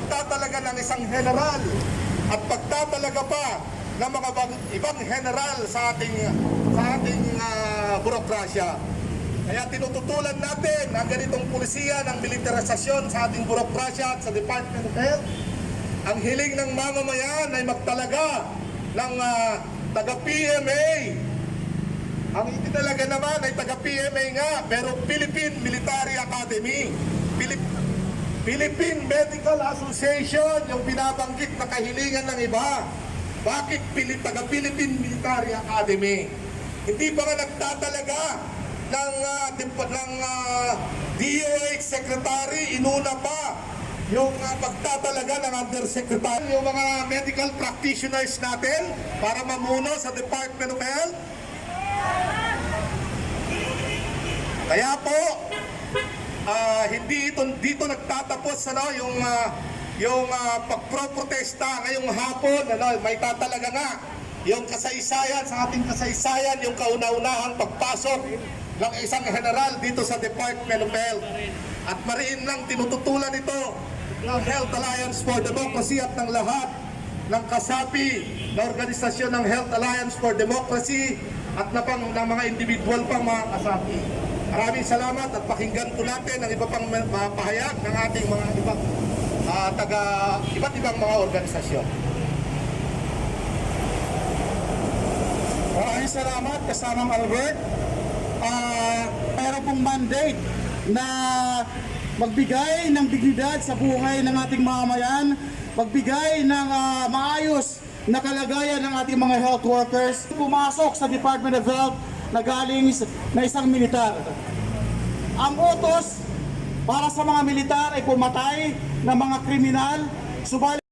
pagtatalaga ng isang general at pagtatalaga pa ng mga ibang general sa ating burokrasya. Kaya tinututulan natin ang ganitong pulisiya ng militarisasyon sa ating burokrasya at sa Department of Health. Ang hiling ng mamamayan ay magtalaga ng taga-PMA. Ang itinalaga naman ay taga-PMA nga, pero Philippine Military Academy. Philippine Medical Association, yung binabanggit na kahilingan ng iba. Bakit taga-Philippine Military Academy? Hindi ba nga nagtatalaga ng DOH Secretary, inuna pa yung pagtatalaga ng Undersecretary, yung mga medical practitioners natin para mamuno sa Department of Health? Kaya po, hindi dito nagtatapos yung pagproprotesta ngayong hapon. May tatalaga nga yung kasaysayan, sa ating kasaysayan, yung kauna-unahang pagpasok ng isang general dito sa Department of Health. At mariin lang tinututulan ito ng Health Alliance for Democracy at ng lahat ng kasapi na organisasyon ng Health Alliance for Democracy at ng mga individual pang mga kasapi. Maraming salamat at pakinggan po natin ang iba pang pahayag ng ating mga iba't ibang mga organisasyon. Maraming salamat, kasamang Albert. Meron pong mandate na magbigay ng dignidad sa buhay ng ating mamamayan, magbigay ng maayos na kalagayan ng ating mga health workers. Pumasok sa Department of Health na galing na isang militar. Ang utos para sa mga militar ay pumatay ng mga kriminal, subalit